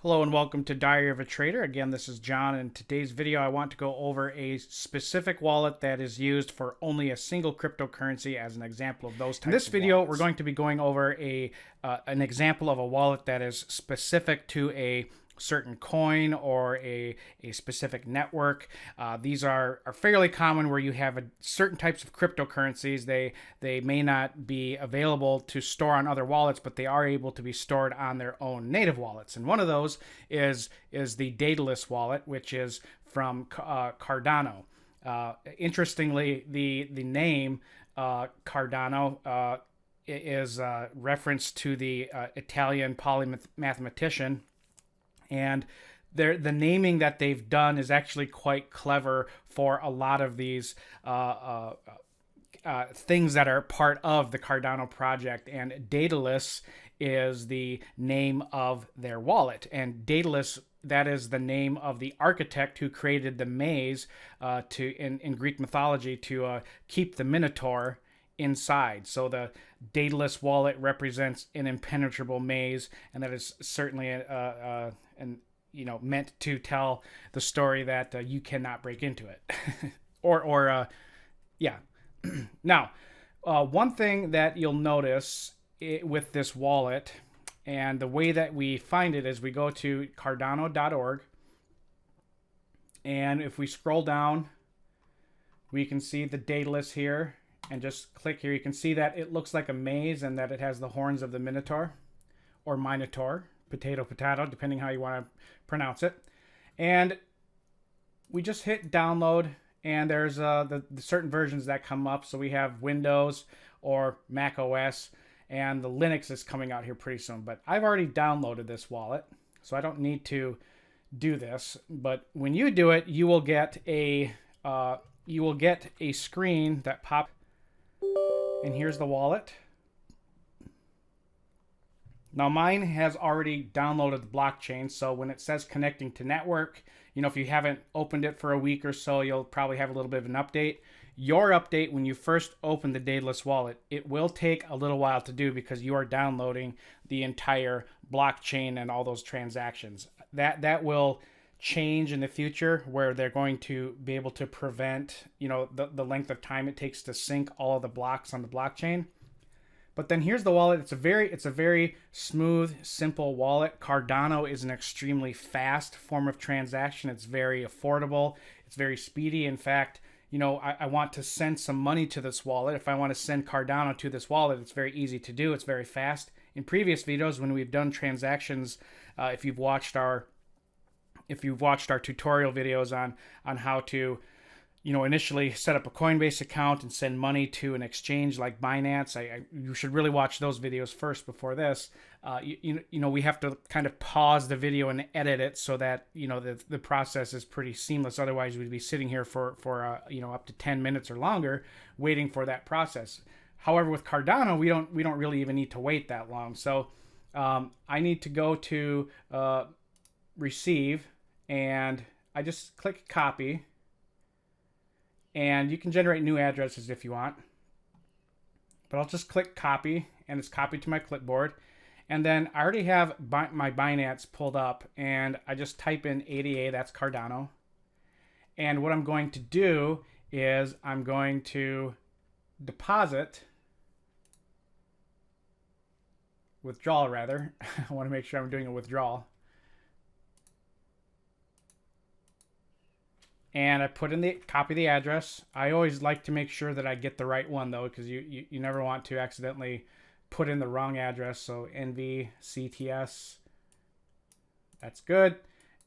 Hello and welcome to Diary of a Trader. Again, this is John. In today's video, I want to go over a specific wallet that is used for only a single cryptocurrency as an example of those types of wallets. In this video, we're going to be going over an example of a wallet that is specific to a certain coin or a specific network. These are fairly common where you have certain types of cryptocurrencies. They may not be available to store on other wallets, but they are able to be stored on their own native wallets. And one of those is the Daedalus Wallet, which is from Cardano. Interestingly, the name Cardano is reference to the Italian polymathematician. And the naming that they've done is actually quite clever for a lot of these things that are part of the Cardano project. And Daedalus is the name of their wallet. And Daedalus, that is the name of the architect who created the maze in Greek mythology to keep the Minotaur inside. So the Daedalus Wallet represents an impenetrable maze, and that is certainly meant to tell the story that you cannot break into it. Yeah. Now, one thing that you'll notice with this wallet, and the way that we find it is we go to cardano.org, and if we scroll down, we can see the Daedalus here, and just click here. You can see that it looks like a maze and that it has the horns of the Minotaur or Minotaur, potato, depending how you want to pronounce it. And we just hit download, and there's the certain versions that come up. So we have Windows or Mac OS, and the Linux is coming out here pretty soon. But I've already downloaded this wallet, so I don't need to do this. But when you do it, you will get a screen that pops. And here's the wallet. Now mine has already downloaded the blockchain, so when it says connecting to network, if you haven't opened it for a week or so, you'll probably have a little bit of an update. Your update, when you first open the Daedalus Wallet, it will take a little while to do because you are downloading the entire blockchain and all those transactions. That will change in the future, where they're going to be able to prevent the length of time it takes to sync all of the blocks on the blockchain. But then here's the wallet. It's a very smooth, simple wallet. Cardano is an extremely fast form of transaction. It's very affordable. It's very speedy. In fact, I want to send some money to this wallet. If I want to send Cardano to this wallet, it's very easy to do. It's very fast. In previous videos, when we've done transactions, if you've watched our tutorial videos on how to initially set up a Coinbase account and send money to an exchange like Binance, you should really watch those videos first before this. We have to kind of pause the video and edit it so that the process is pretty seamless. Otherwise, we'd be sitting here for up to 10 minutes or longer waiting for that process. However, with Cardano, we don't really even need to wait that long. So I need to go to receive, and I just click copy, and you can generate new addresses if you want, but I'll just click copy, and it's copied to my clipboard. And then I already have my Binance pulled up, and I just type in ADA, that's Cardano. And what I'm going to do is I'm going to withdraw rather. I want to make sure I'm doing a withdrawal. And I put in copy the address. I always like to make sure that I get the right one though, because you never want to accidentally put in the wrong address. So NVCTS, that's good.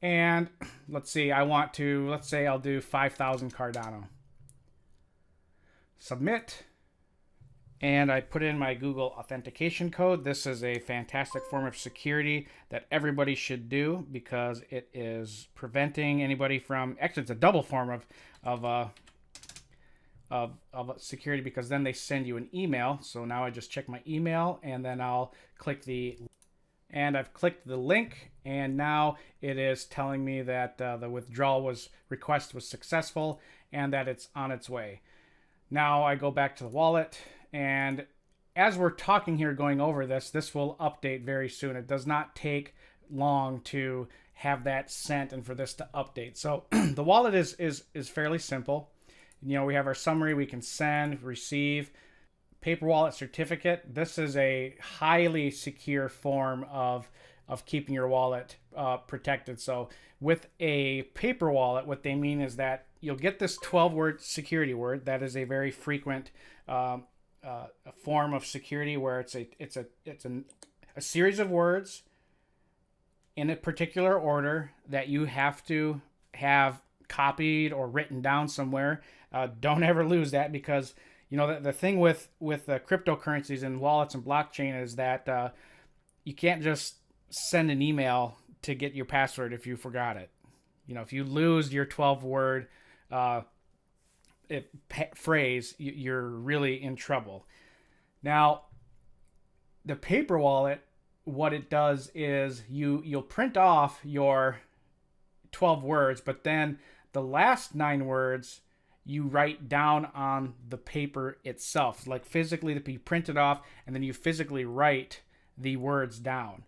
And let's see, let's say I'll do 5,000 Cardano. Submit. And I put in my Google authentication code. This is a fantastic form of security that everybody should do because it is preventing anybody from. Actually, it's a double form of security, because then they send you an email. So now I just check my email, and then I'll click I've clicked the link, and now it is telling me that the withdrawal request was successful and that it's on its way. Now I go back to the wallet. And as we're talking here, going over this will update very soon. It does not take long to have that sent and for this to update. So the wallet is fairly simple. We have our summary. We can send, receive. Paper wallet certificate. This is a highly secure form of keeping your wallet protected. So with a paper wallet, what they mean is that you'll get this 12-word security word. That is a very frequent form of security, where it's a series of words in a particular order that you have to have copied or written down somewhere. Don't ever lose that, because the thing with cryptocurrencies and wallets and blockchain is that you can't just send an email to get your password if you forgot it. If you lose your 12-word phrase, you're really in trouble. Now, the paper wallet, what it does is you'll print off your 12 words, but then the last 9 words you write down on the paper itself, like physically to be printed off, and then you physically write the words down.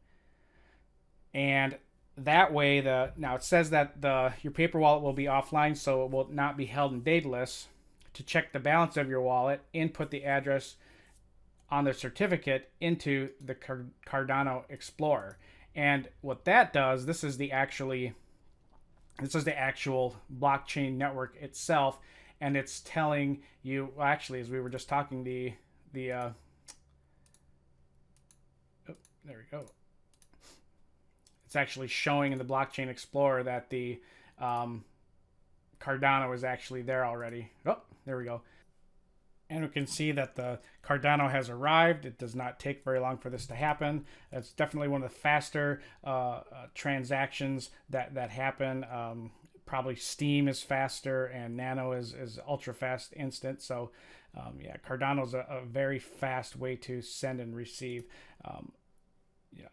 And that way, now it says that your paper wallet will be offline, so it will not be held in Daedalus. To check the balance of your wallet, input the address on the certificate into the Cardano Explorer. And what that does, this is the actual blockchain network itself, and it's telling you, well, actually, as we were just talking, there we go. It's actually showing in the blockchain explorer that the Cardano is actually there already. Oh, there we go. And we can see that the Cardano has arrived. It does not take very long for this to happen. It's definitely one of the faster transactions that happen. Probably Steam is faster, and Nano is ultra fast instant. So yeah, Cardano is a very fast way to send and receive.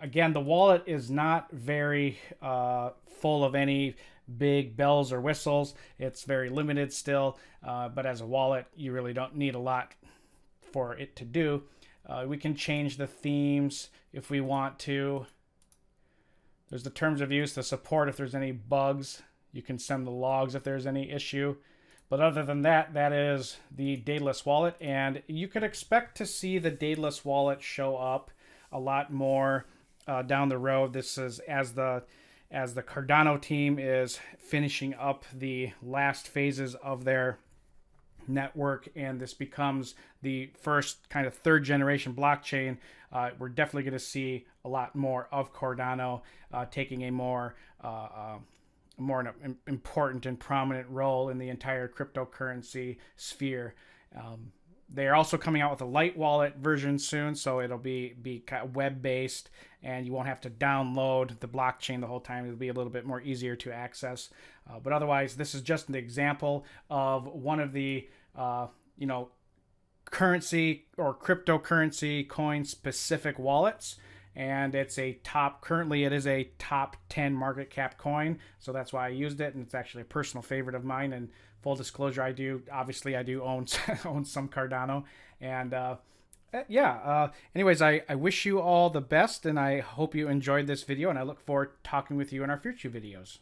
Again, the wallet is not very full of any big bells or whistles. It's very limited still, but as a wallet, you really don't need a lot for it to do. We can change the themes if we want to. There's the terms of use, the support if there's any bugs. You can send the logs if there's any issue. But other than that, that is the Daedalus Wallet, and you could expect to see the Daedalus Wallet show up a lot more down the road. This is as the Cardano team is finishing up the last phases of their network, and this becomes the first kind of third generation blockchain. We're definitely going to see a lot more of Cardano taking a more important and prominent role in the entire cryptocurrency sphere. They are also coming out with a light wallet version soon, so it'll be kind of web-based, and you won't have to download the blockchain the whole time. It'll be a little bit more easier to access. But otherwise, this is just an example of one of the currency or cryptocurrency coin-specific wallets. And currently it is a top 10 market cap coin. So that's why I used it. And it's actually a personal favorite of mine. And full disclosure, I do own some Cardano. And anyways, I wish you all the best, and I hope you enjoyed this video, and I look forward to talking with you in our future videos.